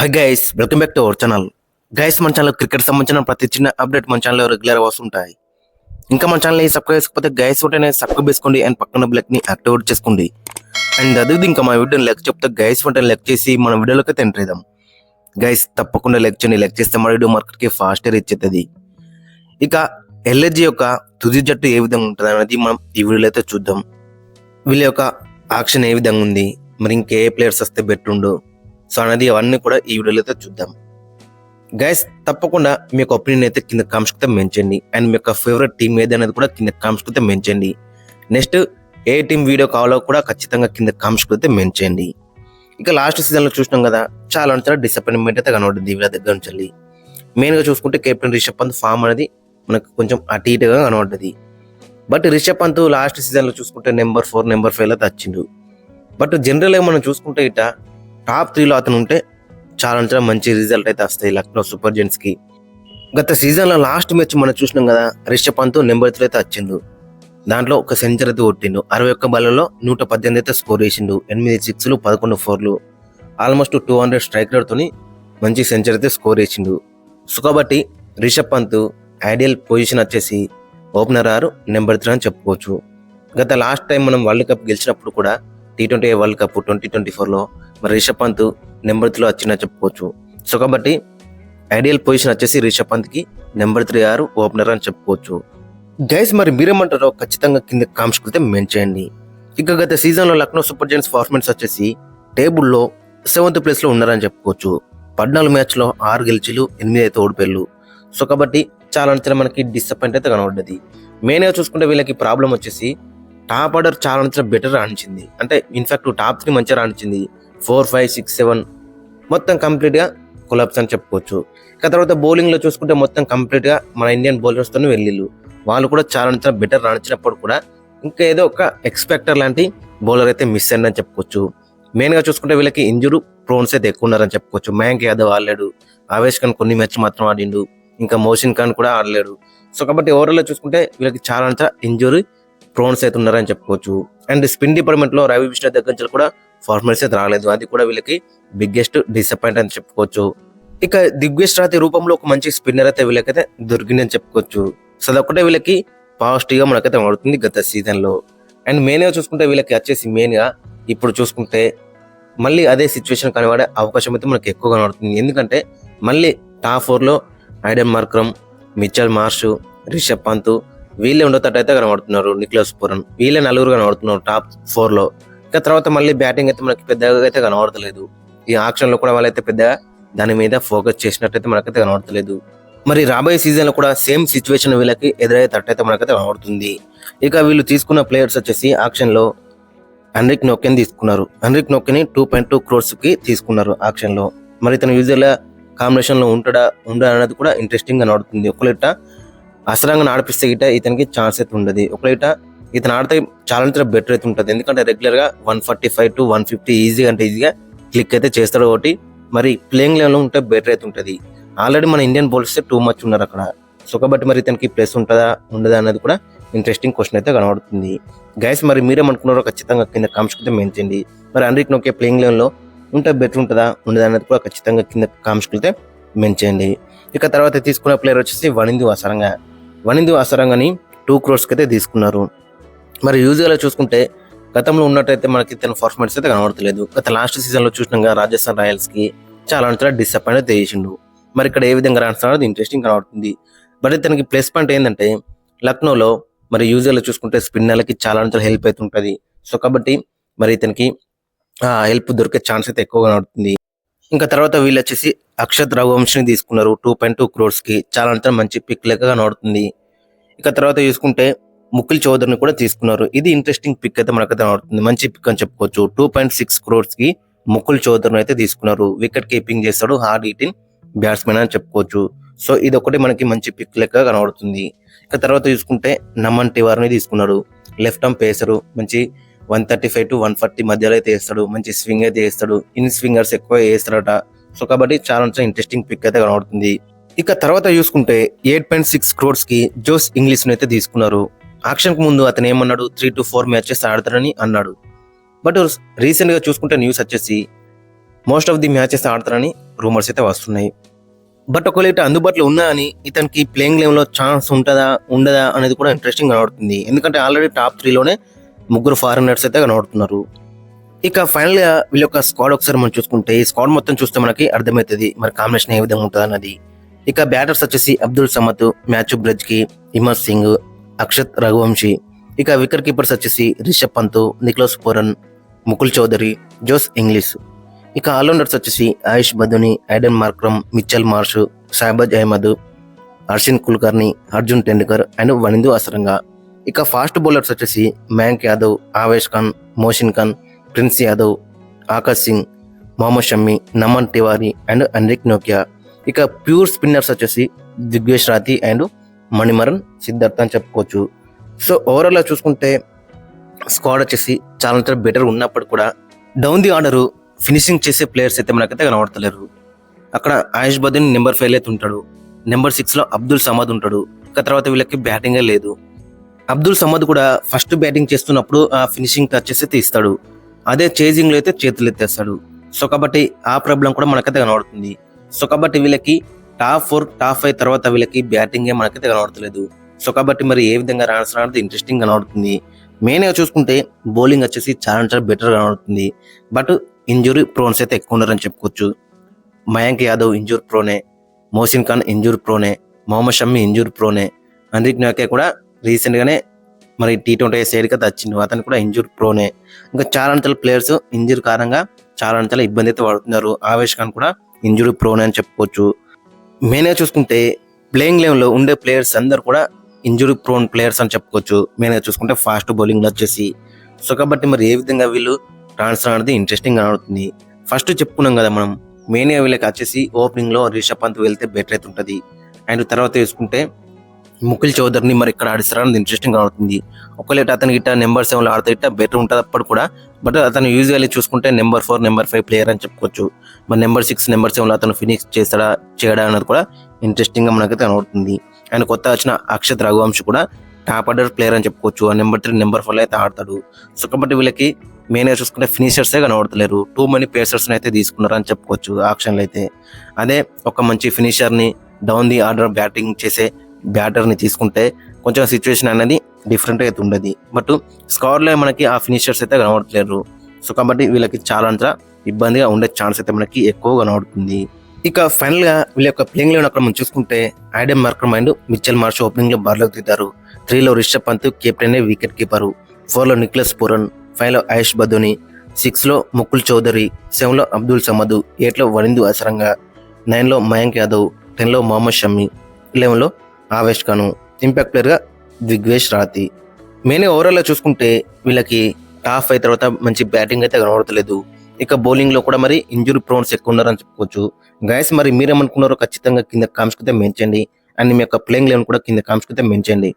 Hi guys, welcome back to our channel. Guys, మన channel cricket సంబంధించిన ప్రతి చిన్న అప్డేట్ మన ఛానల్లో రెగ్యులర్ వస్తుంటాయి. ఇంకా మన ఛానల్ సబ్స్క్రైబ్ చేసుకోకపోతే గైస్ ఉంటేనే సబ్స్క్రైబ్ చేసుకోండి అండ్ పక్కన బ్లెక్ ని యాక్టివేట్ చేసుకోండి. అండ్ అదే ఇంకా మా వీడియోని లైక్ చెప్తే గైస్ వెంటనే లైక్ చేసి మన వీడియోలోకి అయితే ఎంటర్ అవుదాం. గైస్ తప్పకుండా లైక్ చేయండి. లైక్ చేస్తే మన వీడియో మార్కెట్కి ఫాస్ట్ రీచ్ అవుతుంది. ఇక ఎల్ఎస్జీ యొక్క తుది జట్టు ఏ విధంగా ఉంటుంది అనేది మనం ఈ వీడియోలో అయితే చూద్దాం. వీళ్ళ యొక్క ఆక్షన్ ఏ విధంగా ఉంది, మరి ఇంకే ప్లేయర్స్ వస్తే బెట్టుండు సో అనేది అవన్నీ కూడా ఈ వీడియోలో అయితే చూద్దాం. గైస్ తప్పకుండా మీ యొక్క ఒపీనియన్ అయితే కింద కామెంట్స్ అయితే మెన్షన్, అండ్ మీ యొక్క ఫేవరెట్ టీం ఏది అనేది కూడా కింద కామెంట్స్ అయితే మెన్షన్. నెక్స్ట్ ఏ టీం వీడియో కావాలో కూడా ఖచ్చితంగా కింద కామెంట్స్ అయితే మెన్షన్. ఇక లాస్ట్ సీజన్లో చూసినాం కదా, చాలా డిసప్పాయింట్మెంట్ అయితే కనబడింది వీళ్ళ దగ్గర నుంచి. మెయిన్గా చూసుకుంటే కెప్టెన్ రిషబ్ పంత్ ఫామ్ అనేది మనకు కొంచెం అటు ఇటుగా కనబడ్డది. బట్ రిషబ్ పంత్ లాస్ట్ సీజన్లో చూసుకుంటే నెంబర్ 4, నెంబర్ 5 అయితే వచ్చిండు. బట్ జనరల్గా మనం చూసుకుంటే ఇట టాప్ 3లో అతను ఉంటే చాలా మంచి రిజల్ట్ అయితే వస్తాయి లక్నో సూపర్ జెయింట్స్ కి. గత సీజన్లో లాస్ట్ మ్యాచ్ మనం చూసినాం కదా, రిషబ్ పంత్ నెంబర్ 3 అయితే వచ్చిండు. దాంట్లో ఒక సెంచరీ అయితే కొట్టిండు. 61 బాల్లో 118 అయితే స్కోర్ చేసిండు. 8 సిక్స్లు 11 4లు, ఆల్మోస్ట్ 200 స్ట్రైక్ రేట్తోని మంచి సెంచరీ అయితే స్కోర్ చేసిండు. సో కాబట్టి రిషబ్ పంత్ ఐడియల్ పొజిషన్ వచ్చేసి ఓపెనర్ నెంబర్ 3 అని చెప్పుకోవచ్చు. గత లాస్ట్ టైం మనం వరల్డ్ కప్ గెలిచినప్పుడు కూడా T20 వరల్డ్ కప్ 2024లో మరి రిషబ్ పంత్ నెంబర్ 3లో వచ్చిందని చెప్పుకోవచ్చు. సో కాబట్టి ఐడియల్ పొజిషన్ వచ్చేసి రిషబ్ పంత్కి నెంబర్ 3 ఓపెనర్ అని చెప్పుకోవచ్చు. గైస్ మరి మీరేమంటారో ఖచ్చితంగా కింద కామెంట్స్ అయితే మెన్షన్ చేయండి. ఇక గత సీజన్లో లక్నో సూపర్ జెయింట్స్ పర్ఫార్మెన్స్ వచ్చేసి టేబుల్లో 7th ప్లేస్లో ఉన్నారని చెప్పుకోవచ్చు. 14 మ్యాచ్లో 6 గెలిచిలు, 8 అయితే ఓడిపోయారు. సో కాబట్టి చాలా మనకి డిసప్పాయింట్ అయితే కనబడ్డది. మెయిన్గా చూసుకుంటే వీళ్ళకి ప్రాబ్లం వచ్చేసి టాప్ ఆర్డర్ చాలా బెటర్ రాణించింది. అంటే ఇన్ఫాక్ట్ టాప్ 3 మంచిగా రాణించింది. 4, 5, 6, 7 మొత్తం కంప్లీట్గా కొలాప్స్ అని చెప్పుకోవచ్చు. ఇక తర్వాత బౌలింగ్లో చూసుకుంటే మొత్తం కంప్లీట్గా మన ఇండియన్ బౌలర్స్తో వెళ్ళిళ్ళు. వాళ్ళు కూడా చాలా బెటర్ రాణించినప్పుడు కూడా ఇంకా ఏదో ఒక ఎక్స్పెక్టర్ లాంటి బౌలర్ అయితే మిస్ అయిందని చెప్పుకోవచ్చు. మెయిన్గా చూసుకుంటే వీళ్ళకి ఇంజురీ ప్రోన్స్ అయితే ఎక్కువ ఉన్నారని చెప్పుకోవచ్చు. మయాంక్ యాదవ్ ఆడలేడు, ఆవేష్ ఖాన్ కొన్ని మ్యాచ్ మాత్రం ఆడిండు, ఇంకా మోసిన్ ఖాన్ కూడా ఆడలేడు. సో కాబట్టి ఓవరాల్ చూసుకుంటే వీళ్ళకి చాలా ఇంజురీ ప్రోన్స్ అయితే ఉన్నారని చెప్పుకోవచ్చు. అండ్ స్పిన్ డిపార్ట్మెంట్లో రవి బిష్ణోయ్ దగ్గర నుంచి కూడా పర్ఫార్మెన్స్ అయితే రాలేదు. అది కూడా వీళ్ళకి బిగ్గెస్ట్ డిసప్పాయింట్ అని చెప్పుకోవచ్చు. ఇక దిగ్గజ్ రాతి రూపంలో ఒక మంచి స్పిన్నర్ అయితే వీళ్ళకైతే దొరికిందని చెప్పుకోవచ్చు. సో అదొక్కటే వీళ్ళకి పాజిటివ్గా మనకైతే పడుతుంది గత సీజన్లో. అండ్ మెయిన్గా చూసుకుంటే వీళ్ళకి వచ్చేసి మెయిన్గా ఇప్పుడు చూసుకుంటే మళ్ళీ అదే సిచ్యువేషన్ కనబడే అవకాశం అయితే మనకి ఎక్కువ కనబడుతుంది. ఎందుకంటే మళ్ళీ టాప్ 4లో Aiden Markram, Mitchell Marsh, Rishabh Pant వీళ్ళే ఉండేటట్టు కనబడుతున్నారు. నికోలస్ పూరన్ వీళ్ళే 4 కనబడుతున్నారు టాప్ 4లో. ఇక తర్వాత మళ్ళీ బ్యాటింగ్ అయితే మనకి పెద్దగా అయితే కనబడతలేదు. ఈ ఆక్షన్లో కూడా వాళ్ళైతే పెద్దగా దాని మీద ఫోకస్ చేసినట్టయితే మనకైతే కనబడతలేదు. మరి రాబోయే సీజన్లో కూడా సేమ్ సిచ్యువేషన్ వీళ్ళకి ఎదురయ్యేటట్టయితే మనకైతే కనబడుతుంది. ఇక వీళ్ళు తీసుకున్న ప్లేయర్స్ వచ్చేసి ఆక్షన్లో హెన్రిక్ నోకెన్ తీసుకున్నారు. హెన్రిక్ నోకెన్ 2.2 crores తీసుకున్నారు ఆక్షన్లో. మరి ఇతను యూజువల్గా కాంబినేషన్లో ఉండడా అనేది కూడా ఇంట్రెస్టింగ్ గా నడుతుంది. ఒకవేళ అసరంగా ఆడిపిస్తే గిట్ట ఇతనికి ఛాన్స్ అయితే ఉండదు. ఒకవేళ ఇతను ఆడితే చాలా బెటర్ అయితే ఉంటుంది. ఎందుకంటే రెగ్యులర్గా 145 to 150 ఈజీగా క్లిక్ అయితే చేస్తాడు. ఒకటి మరి ప్లేయింగ్ లెవెల్లో ఉంటే బెటర్ అయితే ఉంటుంది. ఆల్రెడీ మన ఇండియన్ బౌలర్స్ టూ మచ్ ఉన్నారు అక్కడ. సో కాబట్టి మరి ఇతనికి ప్లేస్ ఉంటుందా ఉండదా అనేది కూడా ఇంట్రెస్టింగ్ క్వశ్చన్ అయితే కనబడుతుంది. గైస్ మరి మీరేమనుకున్నారో ఖచ్చితంగా కింద కామెంట్స్ అయితే మెన్షన్ చేయండి. మరి హెన్రిక్ నోకెన్ ప్లేయింగ్ లెవెల్లో ఉంటే బెటర్ ఉంటుందా ఉండదా అనేది కూడా ఖచ్చితంగా కింద కామెంట్స్ అయితే మెన్షన్ చేయండి. ఇక తర్వాత తీసుకున్న ప్లేయర్ వచ్చేసి వనిందు అసరంగని 2 crores అయితే తీసుకున్నారు. మరి యూజువల్గా చూసుకుంటే గతంలో ఉన్నట్టయితే మనకి తన పర్ఫార్మెన్స్ అయితే కనబడతలేదు. గత లాస్ట్ సీజన్లో చూసినాక రాజస్థాన్ రాయల్స్కి చాలా డిసప్పాయింట్ అయితే చేసిండు. మరి ఇక్కడ ఏ విధంగా రాణిస్తున్నారో ఇంట్రెస్టింగ్ కనబడుతుంది. బట్ ఇతనికి ప్లస్ పాయింట్ ఏంటంటే లక్నోలో మరి యూజువల్గా చూసుకుంటే స్పిన్నర్లకి చాలా హెల్ప్ అయితే ఉంటుంది. సో కాబట్టి మరి ఇతనికి హెల్ప్ దొరికే ఛాన్స్ అయితే ఎక్కువగా కనబడుతుంది. ఇంకా తర్వాత వీళ్ళు వచ్చేసి అక్షత్ రఘువంశిని తీసుకున్నారు 2.2 crores చాలా మంచి పిక్ లెక్క కనబడుతుంది. ఇక తర్వాత చూసుకుంటే ముకుల్ చౌదరిని కూడా తీసుకున్నారు. ఇది ఇంట్రెస్టింగ్ పిక్ అయితే మనకైతే కనబడుతుంది. మంచి పిక్ అని చెప్పుకోవచ్చు. 2.6 crores ముకుల్ చౌదరిని అయితే తీసుకున్నారు. వికెట్ కీపింగ్ చేస్తాడు, హార్డ్ హిట్టింగ్ బ్యాట్స్మెన్ అని చెప్పుకోవచ్చు. సో ఇది ఒకటి మనకి మంచి పిక్ లెక్క కనబడుతుంది. ఇక తర్వాత చూసుకుంటే నమన్ తివారీని తీసుకున్నాడు. లెఫ్ట్ ఆర్మ్ పేసరు, మంచి 135 to 140 మధ్యలో అయితే వేస్తాడు. మంచి స్వింగ్ అయితే వేస్తాడు. ఇన్ స్వింగర్స్ ఎక్కువ వేస్తాడట. సో కాబట్టి చాలా ఇంట్రెస్టింగ్ పిక్ అయితే కనబడుతుంది. ఇక తర్వాత చూసుకుంటే 8.6 crores జోస్ ఇంగ్లీష్ అయితే తీసుకున్నారు. ఆక్షన్ కు ముందు అతను ఏమన్నాడు, 3 to 4 మ్యాచెస్ ఆడతారని అన్నాడు. బట్ రీసెంట్ గా చూసుకుంటే న్యూస్ వచ్చేసి మోస్ట్ ఆఫ్ ది మ్యాచెస్ ఆడతారని రూమర్స్ అయితే వస్తున్నాయి. బట్ ఒకవేళ ఇటు అందుబాటులో ఉన్నా అని ఇతనికి ప్లేయింగ్ లెవెల్లో ఛాన్స్ ఉంటుందా ఉండదా అనేది కూడా ఇంట్రెస్టింగ్ కనబడుతుంది. ఎందుకంటే ఆల్రెడీ టాప్ 3లోనే ముగ్గురు ఫారినర్స్ అయితే కనబడుతున్నారు. ఇక ఫైనల్గా వీళ్ళ యొక్క స్క్వాడ్ ఒకసారి మనం చూసుకుంటే ఈ స్క్వాడ్ మొత్తం చూస్తే మనకి అర్థమవుతుంది మరి కాంబినేషన్ ఏ విధంగా ఉంటుంది అన్నది. ఇక బ్యాటర్స్ వచ్చేసి అబ్దుల్ సమద్, మ్యాథ్యూ బ్రెజ్కి, హిమత్ సింగ్, అక్షత్ రఘువంశీ. ఇక వికెట్ కీపర్స్ వచ్చేసి Rishabh Pant, Nicholas Pooran, Mukul Choudhary, Jos Inglis. ఇక ఆల్రౌండర్స్ వచ్చేసి Ayush Badoni, Aiden Markram, Mitchell Marsh, Shahbaz Ahmed, Arshin Kulkarni, Arjun Tendulkar and Wanindu Hasaranga. ఇక ఫాస్ట్ బౌలర్స్ వచ్చేసి మయాంక్ యాదవ్, ఆవేష్ ఖాన్, మోషిన్ ఖాన్, ప్రిన్స్ యాదవ్, ఆకాష్ సింగ్, మొహమ్మద్ షమ్మి, నమన్ తివారీ అండ్ అన్రిక్ నోకియా. ఇక ప్యూర్ స్పిన్నర్స్ వచ్చేసి దిగ్వేష్ రాతి అండ్ మణిమరన్ సిద్ధార్థ్ అని చెప్పుకోవచ్చు. సో ఓవరాల్గా చూసుకుంటే స్క్వాడ్ వచ్చేసి చాలా బెటర్ ఉన్నప్పుడు కూడా డౌన్ ది ఆర్డర్ ఫినిషింగ్ చేసే ప్లేయర్స్ అయితే మనకైతే కనబడతలేరు. అక్కడ ఆయుష్ బదుని నెంబర్ 5 అయితే ఉంటాడు, నెంబర్ 6లో అబ్దుల్ సమద్ ఉంటాడు. ఇక తర్వాత వీళ్ళకి బ్యాటింగే లేదు. అబ్దుల్ సమద్ కూడా ఫస్ట్ బ్యాటింగ్ చేస్తున్నప్పుడు ఆ ఫినిషింగ్ టచెస్ అయితే ఇస్తాడు, అదే చేజింగ్లో అయితే చేతులు ఎత్తేస్తాడు. సో కాబట్టి ఆ ప్రాబ్లం కూడా మనకైతే కనబడుతుంది. సో కాబట్టి వీళ్ళకి టాప్ 4 టాప్ 5 తర్వాత వీళ్ళకి బ్యాటింగే మనకైతే కనబడతలేదు. సో కాబట్టి మరి ఏ విధంగా రాణిస్తున్నా అనేది ఇంట్రెస్టింగ్ కనబడుతుంది. మెయిన్గా చూసుకుంటే బౌలింగ్ వచ్చేసి చాలా బెటర్ కనబడుతుంది. బట్ ఇంజురీ ప్రోన్స్ అయితే ఎక్కువ ఉన్నారని చెప్పుకోవచ్చు. Mayank Yadav injury prone, Mohsin Khan injury prone, Mohammed Shami injury prone, Anrich నోకియా కూడా రీసెంట్గానే మరి T20 సైడ్కి అయితే వచ్చింది, అతను కూడా ఇంజూర్ ప్రోనే. ఇంకా చాలా ప్లేయర్స్ ఇంజూర్ కారణంగా చాలా ఇబ్బంది అయితే పడుతున్నారు. ఆవేష్ ఖాన్ కూడా ఇంజురీ ప్రోనే అని చెప్పుకోవచ్చు. మెయిన్గా చూసుకుంటే ప్లేయింగ్ లెవెల్లో ఉండే ప్లేయర్స్ అందరు కూడా ఇంజురీ ప్రోన్ ప్లేయర్స్ అని చెప్పుకోవచ్చు. మెయిన్గా చూసుకుంటే ఫాస్ట్ బౌలింగ్లో వచ్చేసి. సో కాబట్టి మరి ఏ విధంగా వీళ్ళు ట్రాన్స్ఫర్ అనేది ఇంట్రెస్టింగ్ అవుతుంది. ఫస్ట్ చెప్పుకున్నాం కదా మనం, మెయిన్గా వీళ్ళకి వచ్చేసి ఓపెనింగ్లో రిషబ్ పంత్ వెళ్తే బెటర్ అయితే ఉంటుంది. అండ్ తర్వాత చూసుకుంటే ముకుల్ చౌదరిని మరి ఇక్కడ ఆడిస్తారా అనేది ఇంట్రెస్టింగ్ అవుతుంది. ఒకవేళ అతనికి ఇట్లా నెంబర్ 7లో ఆడితే ఇట్లా బెటర్ ఉంటుంది అప్పుడు కూడా. బట్ అతను యూజువల్లీ చూసుకుంటే నెంబర్ 4 నెంబర్ 5 ప్లేయర్ అని చెప్పుకోవచ్చు. మరి నెంబర్ 6 నెంబర్ 7లో అతను ఫినిష్ చేయడా అన్నది కూడా ఇంట్రెస్టింగ్గా మనకైతే కనబడుతుంది. అండ్ కొత్త వచ్చిన అక్షత్ రఘువంశీ కూడా టాప్ ఆర్డర్ ప్లేయర్ అని చెప్పుకోవచ్చు. నెంబర్ 3 నెంబర్ 4 అయితే ఆడతాడు. సో కాబట్టి వీళ్ళకి మెయిన్గా చూసుకుంటే ఫినిషర్సే కనబడతలేరు, టూ మనీ పేసర్స్ని అయితే తీసుకున్నారు అని చెప్పుకోవచ్చు ఆక్షన్లో అయితే. అదే ఒక మంచి ఫినిషర్ని డౌన్ ది ఆర్డర్ బ్యాటింగ్ చేసే బ్యాటర్ని తీసుకుంటే కొంచెం సిచ్యువేషన్ అనేది డిఫరెంట్ అయితే ఉండదు. బట్ స్క్వాడ్లో మనకి ఆ ఫినిషర్స్ అయితే కనబడట్లేరు. సో కాబట్టి వీళ్ళకి చాలా ఇబ్బందిగా ఉండే ఛాన్స్ అయితే మనకి ఎక్కువ కనబడుతుంది. ఇక ఫైనల్గా వీళ్ళ యొక్క ప్లేయింగ్ లెవెన్ అక్కడ మనం చూసుకుంటే Aiden Markram and Mitchell Marsh ఓపెనింగ్లో బరిలోకి దిగుతారు. 3లో Rishabh Pant captain wicket keeper, 4లో నికోలస్ పూరన్, 5లో ఆయుష్ బదుని, 6లో ముకుల్ చౌదరి, 7లో అబ్దుల్ సమద్, 8లో వనిందు అసరంగా, 9లో మయాంక్ యాదవ్, 10లో మొహమ్మద్ షమ్మి, 11లో ఆవేష్ ఖాన్, ఇంపాక్ట్ ప్లేయర్గా దిగ్వేష్ రాతి. మెయిన్ ఓవరాల్గా చూసుకుంటే వీళ్ళకి టాప్ 5 తర్వాత మంచి బ్యాటింగ్ అయితే కనబడతలేదు. ఇక బౌలింగ్లో కూడా మరి ఇంజురీ ప్రోన్స్ ఎక్కువ ఉన్నారని చెప్పుకోవచ్చు. గైస్ మరి మీరేమనుకున్నారో ఖచ్చితంగా కింద కామెంట్స్ కింద మెన్షన్ చేయండి. అండ్ మీ యొక్క ప్లేయింగ్ లెవెన్ కూడా కింద కామెంట్స్ కింద మెన్షన్ చేయండి.